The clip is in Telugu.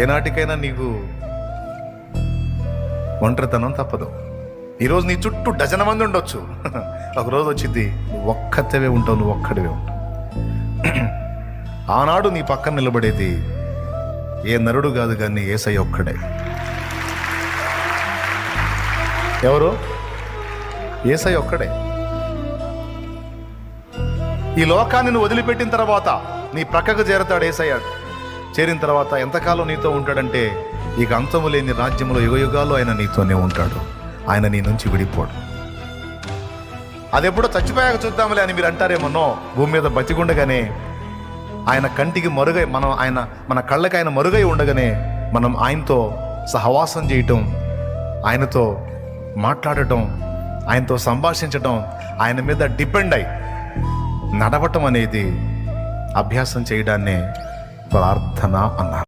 ఏనాటికైనా నీకు ఒంటరితనం తప్పదు. ఈరోజు నీ చుట్టూ డజన మంది ఉండొచ్చు, ఒకరోజు వచ్చింది నువ్వు ఒక్కతవే ఉంటావు, నువ్వు ఒక్కడివే ఉంటావు. ఆనాడు నీ పక్కన నిలబడేది ఏ నరుడు కాదు కానీ యేసయ్య ఒక్కడే. ఎవరు? యేసయ్య ఒక్కడే. ఈ లోకాన్ని నువ్వు వదిలిపెట్టిన తర్వాత నీ ప్రక్కకు చేరతాడు యేసయ్య. చేరిన తర్వాత ఎంతకాలం నీతో ఉంటాడంటే ఇక అంతము లేని రాజ్యంలో యుగయుగాలు ఆయన నీతోనే ఉంటాడు. ఆయన నీ నుంచి విడిపోడు. అది ఎప్పుడో చచ్చిపోయాక చూద్దాంలే అని మీరు అంటారేమో. భూమి మీద బతికుండగానే ఆయన కంటికి మరుగై మన కళ్ళకి ఆయన మరుగై ఉండగానే మనం ఆయనతో సహవాసం చేయటం, ఆయనతో మాట్లాడటం, ఆయనతో సంభాషించటం, ఆయన మీద డిపెండ్ అయి నడవటం అనేది అభ్యాసం చేయడాన్నే ప్రార్థన అన్నారు.